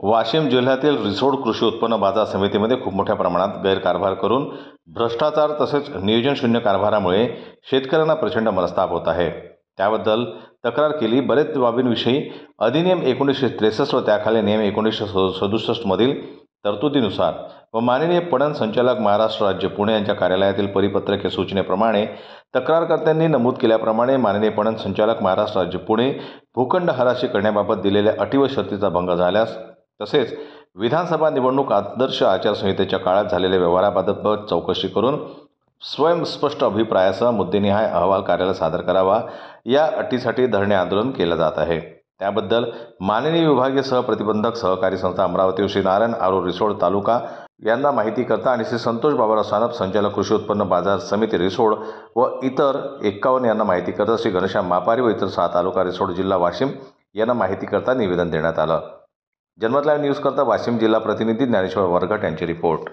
वाशिम जिल्ह्यातील रिसोड कृषी उत्पन्न बाजार समितीमध्ये खूप मोठ्या प्रमाणात गैरकारभार करून भ्रष्टाचार तसेच नियोजनशून्य कारभारामुळे शेतकऱ्यांना प्रचंड मनस्ताप होत आहे। त्याबद्दल तक्रार केली। बरेच बाबींविषयी अधिनियम 1963 व त्याखाली नियम 1967 मधील तरतुदीनुसार व माननीय पणन संचालक महाराष्ट्र राज्य पुणे यांच्या कार्यालयातील परिपत्रक सूचनेप्रमाणे तक्रारकर्त्यांनी नमूद केल्याप्रमाणे माननीय पणन संचालक महाराष्ट्र राज्य पुणे भूखंड हराशी करण्याबाबत दिलेल्या अटी व शर्तीचा भंग झाल्यास तसेच विधानसभा निवडणूक आदर्श आचारसंहितेच्या काळात झालेल्या व्यवहाराबाबत चौकशी करून स्वयंस्पष्ट अभिप्रायासह मुद्देनिहाय अहवाल कार्यालयात सादर करावा, या अटीसाठी धरणे आंदोलन केले जात आहे। त्याबद्दल माननीय विभागीय सहप्रतिबंधक सहकारी संस्था अमरावती श्री नारायण आरो रिसोड तालुका यांना माहिती करता आणि श्री संतोष बाबाराव सानप संचालक कृषी उत्पन्न बाजार समिती रिसोड व इतर 51 यांना माहिती करता श्री घनश्याम मापारी व इतर 6 तालुका रिसोड जिल्हा वाशिम यांना माहिती करता निवेदन देण्यात आलं। जनमत लाईव्ह न्यूज करता वाशिम जिल्हा प्रतिनिधी ज्ञानेश्वर वरघट यांची रिपोर्ट।